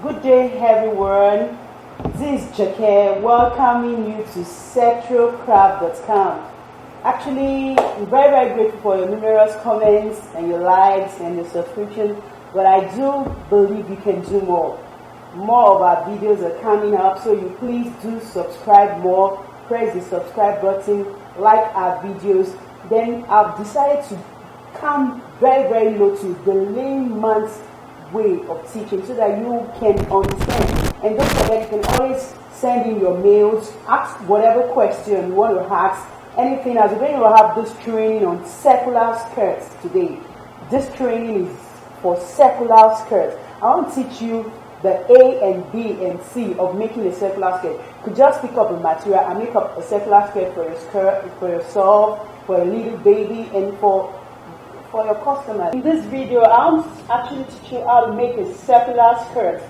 Good day, everyone. This is Jake welcoming you to CentralCraft.com. Actually, I'm very grateful for your numerous comments and your likes and your subscription, but I do believe you can do more. More of our videos are coming up, so you please do subscribe more. Press the subscribe button, like our videos. Then I've decided to come very low to the layman's way of teaching so that you can understand. And don't forget, you can always send in your mails, ask whatever question you want to ask, anything else. We're going to have this training on circular skirts today. This training is for circular skirts. I want to teach you the A and B and C of making a circular skirt. You could just pick up a material and make up a circular skirt for your skirt, for yourself, for a little baby, and for your customer. In this video, I'm actually teaching you how to make a circular skirt,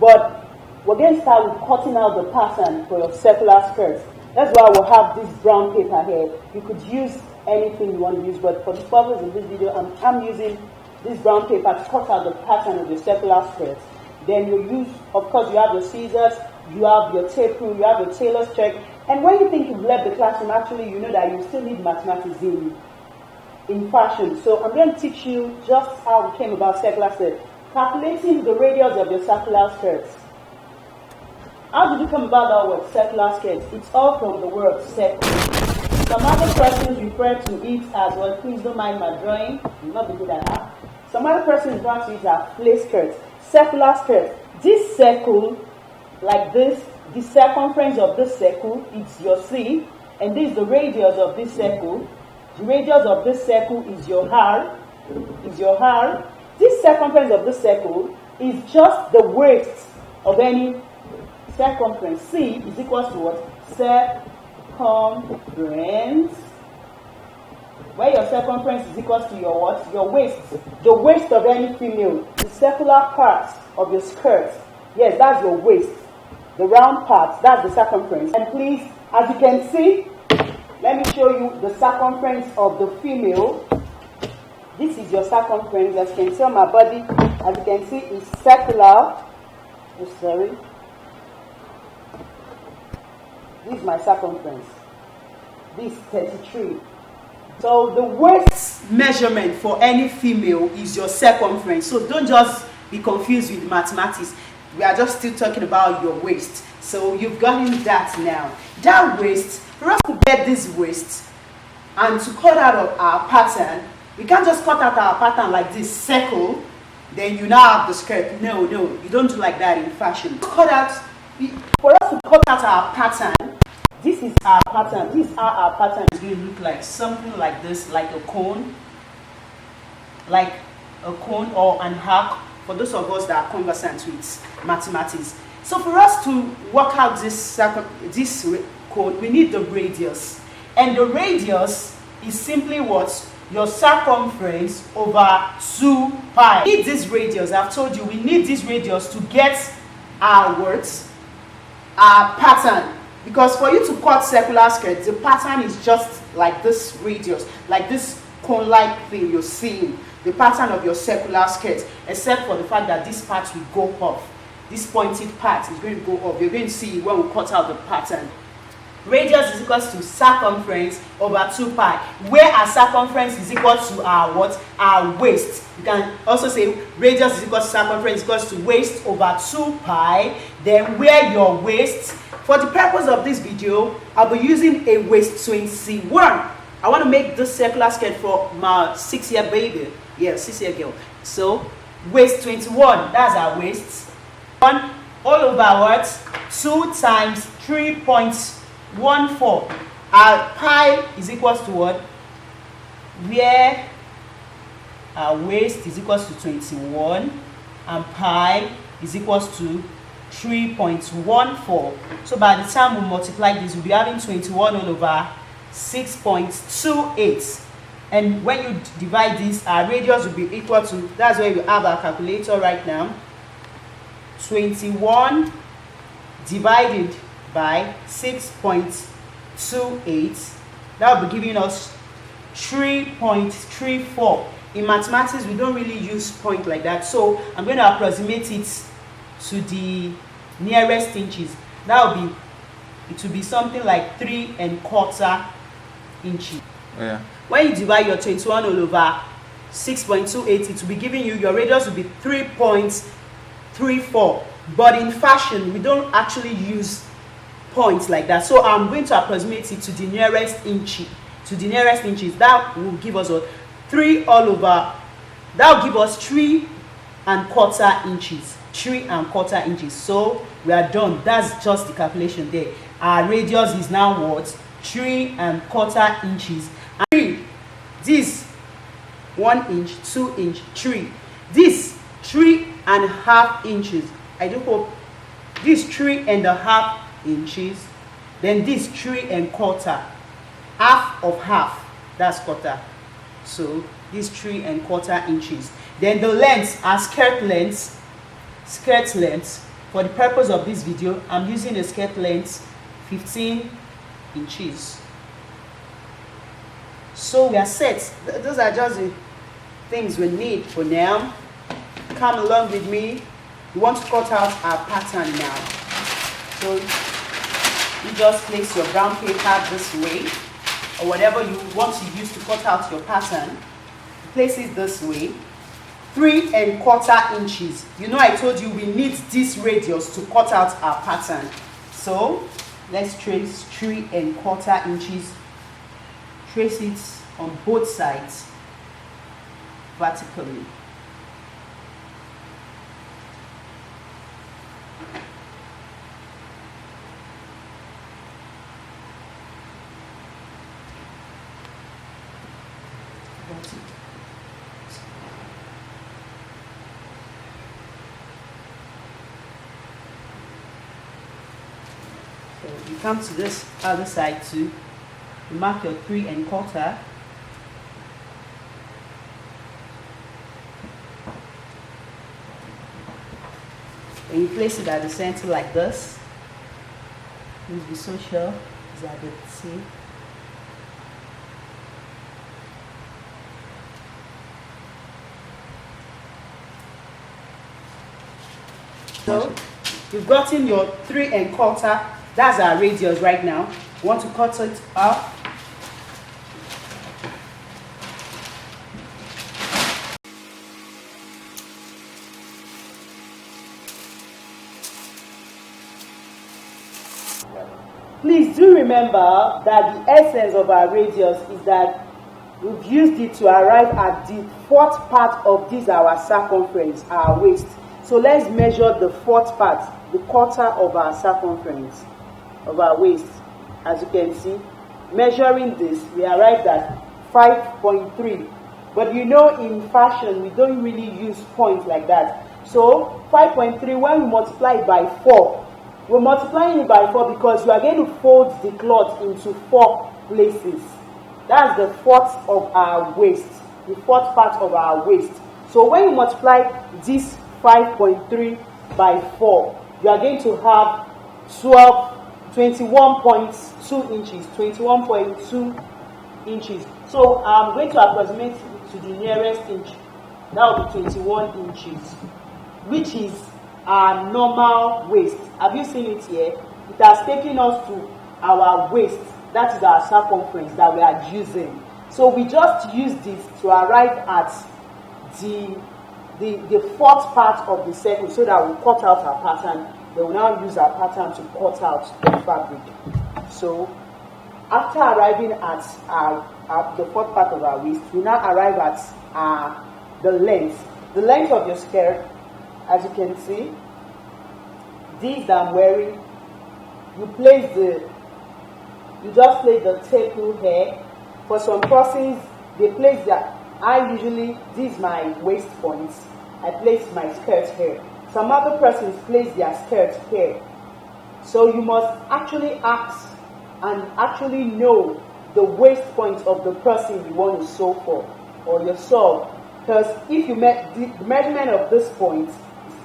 but we're going to start with cutting out the pattern for your circular skirt. That's why we'll have this brown paper here. You could use anything you want to use, but for the purpose of this video, I'm using this brown paper to cut out the pattern of your circular skirt. Then you use, of course, you have your scissors, you have your tape rule, you have your tailor's check, and when you think you've left the classroom, actually you know that you still need mathematics in fashion. So I'm going to teach you just how we came about circular skirt. Calculating the radius of your circular skirts. How did you come about that word, circular skirts? It's all from the word circle. Some other persons refer to it as, well, please don't mind my drawing, I'm not be good at that. Some other persons refer to it as play skirts, circular skirts. This circle, like this, the circumference of this circle is your C, and this is the radius of this circle. The radius of this circle is your R. This circumference of this circle is just the waist of any circumference. C is equal to what? Circumference. Where your circumference is equal to your what? Your waist. The waist of any female. The circular part of your skirt. Yes, that's your waist. The round part, that's the circumference. And please, as you can see, let me show you the circumference of the female. This is your circumference. As you can see on my body, as you can see, is circular. Oh, sorry. This is my circumference. This is 33. So the waist measurement for any female is your circumference. So don't just be confused with mathematics. We are just still talking about your waist. So you've gotten that now. That waist, for us to get this waist and to cut out of our pattern, we can't just cut out our pattern like this circle, then you now have the skirt. No, you don't do like that in fashion. For us to cut out our pattern, this is our pattern. This is how our pattern is going to look like. Something like this, like a cone or an arc, for those of us that are conversant with mathematics. So for us to work out this code, we need the radius. And the radius is simply what? Your circumference over 2 pi. We need this radius. I've told you, we need this radius to get our words, our pattern. Because for you to cut circular skirts, the pattern is just like this radius, like this cone-like thing you're seeing, the pattern of your circular skirt, except for the fact that this part will go off. This pointed part is going to go off. You're going to see when we cut out the pattern. Radius is equal to circumference over 2 pi, where our circumference is equal to our what? Our waist. You can also say radius is equal to circumference is equal to waist over 2 pi. Then where your waist, for the purpose of this video, I'll be using a waist 21. I want to make this circular skirt for my 6-year baby. Yeah, 6-year girl. So waist 21, that's our waist. 1 all over what? 2 times 3.14. Our pi is equal to what? Where our waist is equal to 21 and pi is equal to 3.14. So by the time we multiply this, we'll be having 21 all over 6.28. And when you divide this, our radius will be equal to, that's where you have our calculator right now, 21 divided by 6.28, that will be giving us 3.34. In mathematics, we don't really use point like that, so I'm going to approximate it to the nearest inches. That will be, it will be something like 3¼ inches. Yeah. When you divide your 21 all over 6.28, it will be giving you, your radius will be 3.34. But in fashion, we don't actually use points like that. So I'm going to approximate it to the nearest inch. To the nearest inches, that will give us a 3 all over. That will give us 3¼ inches. 3¼ inches. So we are done. That's just the calculation there. Our radius is now what? 3¼ inches. And 3. This 1 inch, 2 inch, 3. This 3½ inches. I do hope this 3½ inches. Then this 3¼ half of half, that's quarter. So this 3¼ inches. Then the lengths are skirt lengths. Skirt lengths. For the purpose of this video, I'm using a skirt length 15 inches. So we are set. Those are just the things we need for now. Come along with me. We want to cut out our pattern now. So you just place your brown paper this way, or whatever you want to use to cut out your pattern. Place it this way. 3¼ inches. You know, I told you we need this radius to cut out our pattern. So let's trace 3¼ inches. Trace it on both sides vertically. So you come to this other side too. You mark your 3¼ and you place it at the center like this. Please be so sure that it's safe. So you've gotten your 3¼ That's our radius right now. We want to cut it up. Please do remember that the essence of our radius is that we've used it to arrive at the 4th part of this our circumference, our waist. So let's measure the 4th part, the quarter of our circumference of our waist. As you can see, measuring this, we arrived at 5.3. But you know, in fashion, we don't really use points like that. So 5.3, when we multiply it by 4, we're multiplying it by 4 because we are going to fold the cloth into 4 places. That's the 4th of our waist, the 4th part of our waist. So when you multiply this 5.3 by 4, you are going to have 21.2 inches. 21.2 inches. So I'm going to approximate to the nearest inch. That will be 21 inches, which is our normal waist. Have you seen it here? It has taken us to our waist. That is our circumference that we are using. So we just use this to arrive at the 4th part of the circle so that we cut out our pattern. Then we now use our pattern to cut out the fabric. So after arriving at the 4th part of our waist, we now arrive at the length. The length of your skirt, as you can see, this that I'm wearing, you just place the tape here. For some persons, they place that. This is my waist points. I place my skirt here. Some other persons place their skirt here. So you must actually ask and actually know the waist point of the person you want to sew for, or yourself. Because if you met the measurement of this point is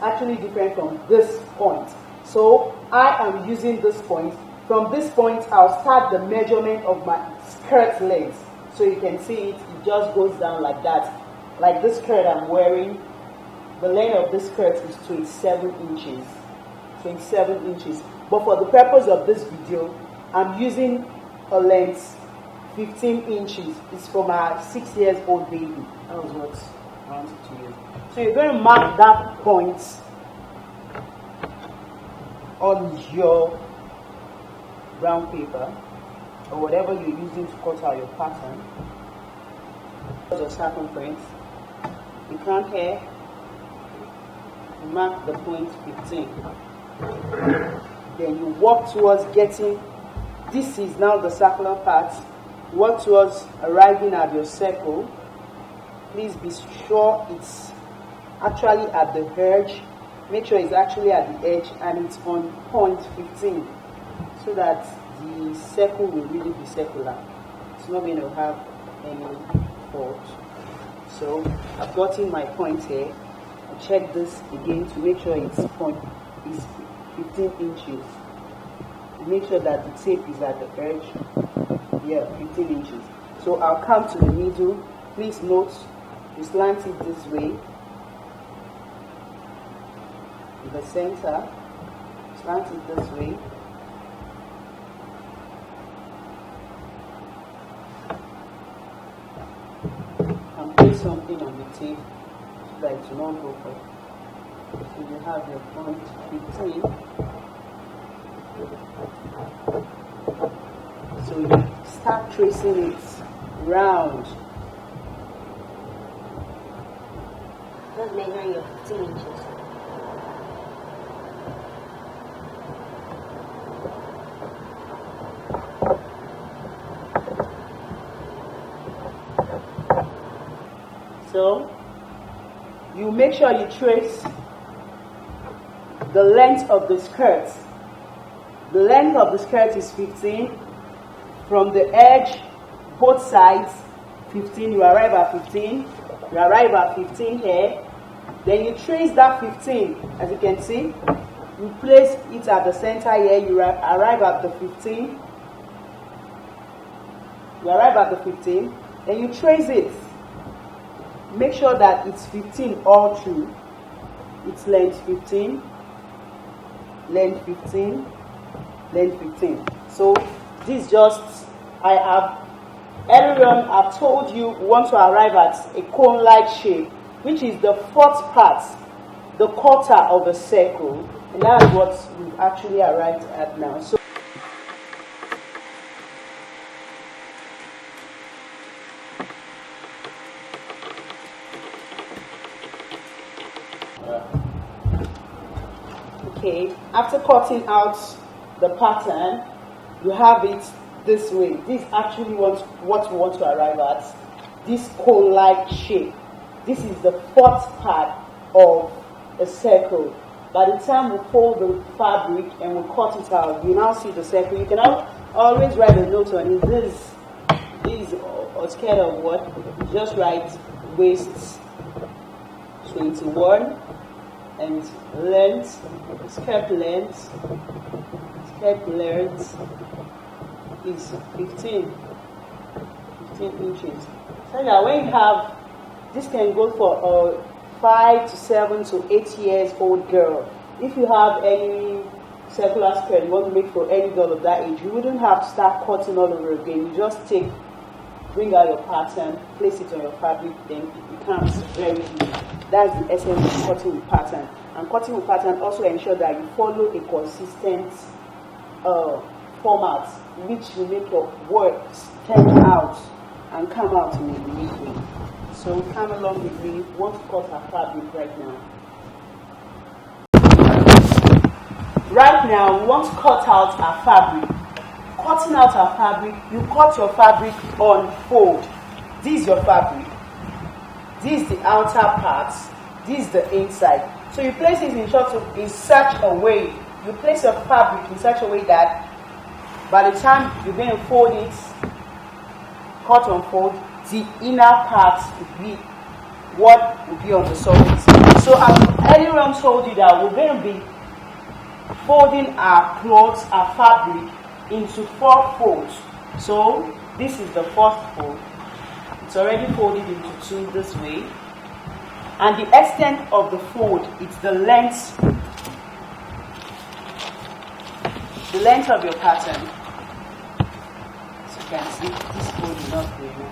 actually different from this point. So I am using this point. From this point, I'll start the measurement of my skirt length. So you can see it just goes down like that. Like this skirt I'm wearing, the length of this skirt is 27 inches. 27 inches. But for the purpose of this video, I'm using a length 15 inches. It's from our 6 years old baby. That was what I wanted to use. So you're going to mark that point on your brown paper or whatever you're using to cut out your pattern. The circumference. You count here. You mark the point 15. Then you walk towards getting. This is now the circular part. You work towards arriving at your circle. Please be sure it's actually at the edge. Make sure it's actually at the edge and it's on point 15 so that the circle will really be circular. It's not going to have any fault. So I've gotten my point here. I'll check this again to make sure its point is 15 inches. Make sure that the tape is at the edge. Yeah, 15 inches. So I'll come to the middle. Please note, you slant it this way. In the center, slant it this way. And place something on the tape so that it will not go off. So you have your point 15. So you start tracing it round. Just measure your 15 inches. So you make sure you trace the length of the skirt. The length of the skirt is 15. From the edge, both sides, 15. You arrive at 15. You arrive at 15 here. Then you trace that 15. As you can see, you place it at the center here. You arrive at the 15. You arrive at the 15. Then you trace it. Make sure that it's 15 all through. It's length 15, length 15, length 15. So this just, I have, earlier on I've told you we want to arrive at a cone-like shape, which is the fourth part, the quarter of a circle. And that is what we've actually arrived at now. So okay, after cutting out the pattern, you have it this way. This is actually what we want to arrive at. This cone-like shape. This is the fourth part of a circle. By the time we fold the fabric and we cut it out, you now see the circle. You can always write a note on it. This is a scared of what? You just write waist 21 and length, skirt length is 15 inches. So that when you have, this can go for a 5 to 7 to 8 years old girl. If you have any circular skirt you want to make for any girl of that age, you wouldn't have to start cutting all over again. You just bring out your pattern, place it on your fabric, then it becomes very easy. That's the essence of cutting with pattern. And cutting with pattern also ensure that you follow a consistent format, which will make your work stand out and come out in a unique way. So come along with me. We want to cut our fabric right now. Right now, we want to cut out our fabric. Cutting out our fabric, you cut your fabric on fold. This is your fabric. This is the outer part. This is the inside. So you place it in such a way. You place your fabric in such a way that by the time you're going to fold it, cut and fold, the inner part will be what will be on the surface. So I've earlier on told you that we're going to be folding our clothes, our fabric, into 4 folds. So this is the first fold. It's already folded into 2 this way. And the extent of the fold, it's the length of your pattern. So you can see this fold is not going on.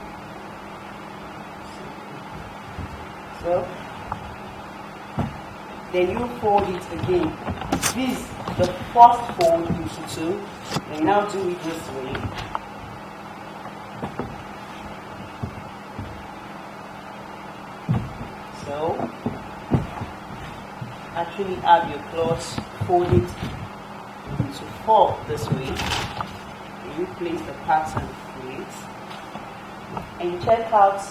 So then you fold it again. This is the first fold into two. Then now do it this way. So actually have your cloth fold it into four this way. And you place the pattern in it. And you check out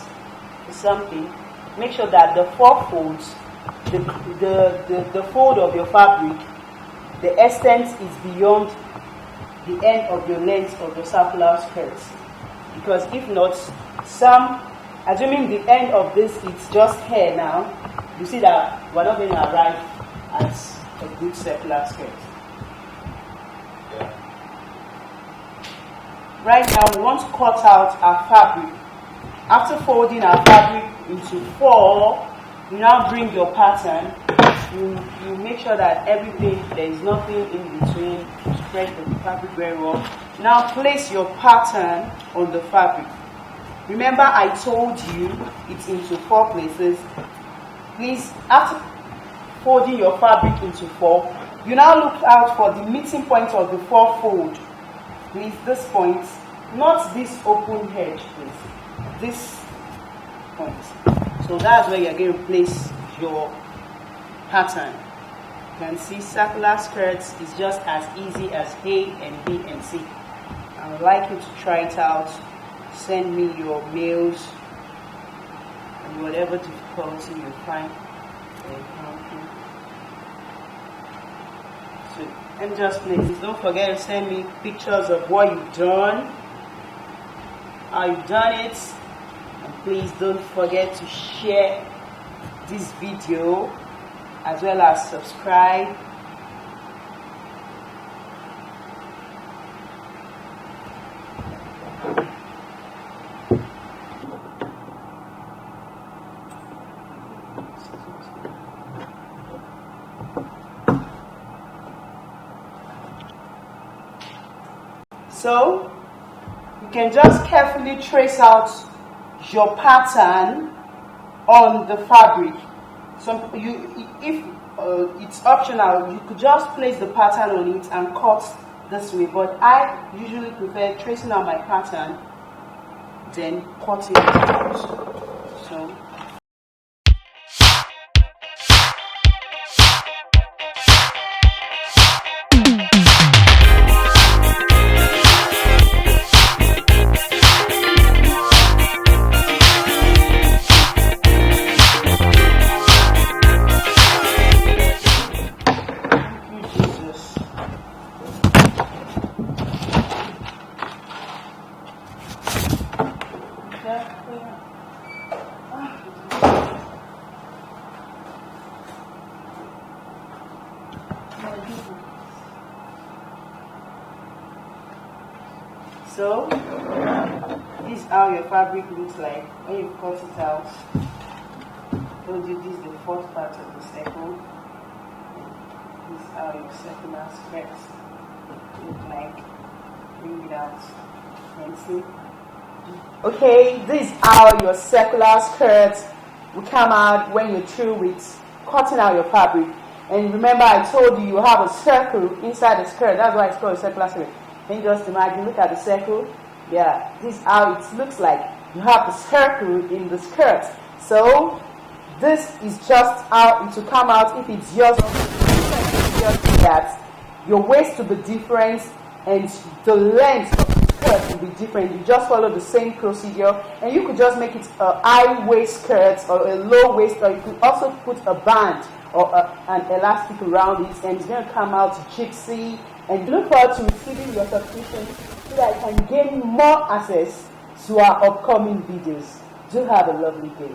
something. Make sure that the four folds, the fold of your fabric, the extent is beyond the end of your length of your circular skirt. Because if not, assuming the end of this is just hair now, you see that we're not going to arrive at a good circular skirt. Yeah. Right now, we want to cut out our fabric. After folding our fabric into four, you now bring your pattern. You make sure that there is nothing in between. You spread the fabric very well. Now place your pattern on the fabric. Remember, I told you it's into four places. Please, after folding your fabric into four, you now look out for the meeting point of the four fold. Please, this point, not this open edge, please. This point. So that's where you're going to place your pattern. You can see circular skirts is just as easy as A and B and C. I would like you to try it out. Send me your mails and whatever difficulty you find. So, and just please don't forget to send me pictures of what you've done, how you've done it, and please don't forget to share this video as well as subscribe. So you can just carefully trace out your pattern on the fabric. So if it's optional, you could just place the pattern on it and cut this way. But I usually prefer tracing out my pattern, then cutting it out. So. So, this is how your fabric looks like when you cut it out. Told you this is the fourth part of the circle. This is how your circular skirts look like. Bring it out. And see. Okay, this is how your circular skirts will come out when you're through with cutting out your fabric. And remember, I told you have a circle inside the skirt. That's why it's called a circular skirt. Can you just imagine? Look at the circle. Yeah, this is how it looks like. You have the circle in the skirt. So this is just how it will come out. If it's yours, just that your waist will be different and the length of the skirt will be different. You just follow the same procedure, and you could just make it a high waist skirt or a low waist, or you could also put a band or an elastic around it, and it's going to come out gypsy. And look forward to receiving your subscription so that I can gain more access to our upcoming videos. Do have a lovely day.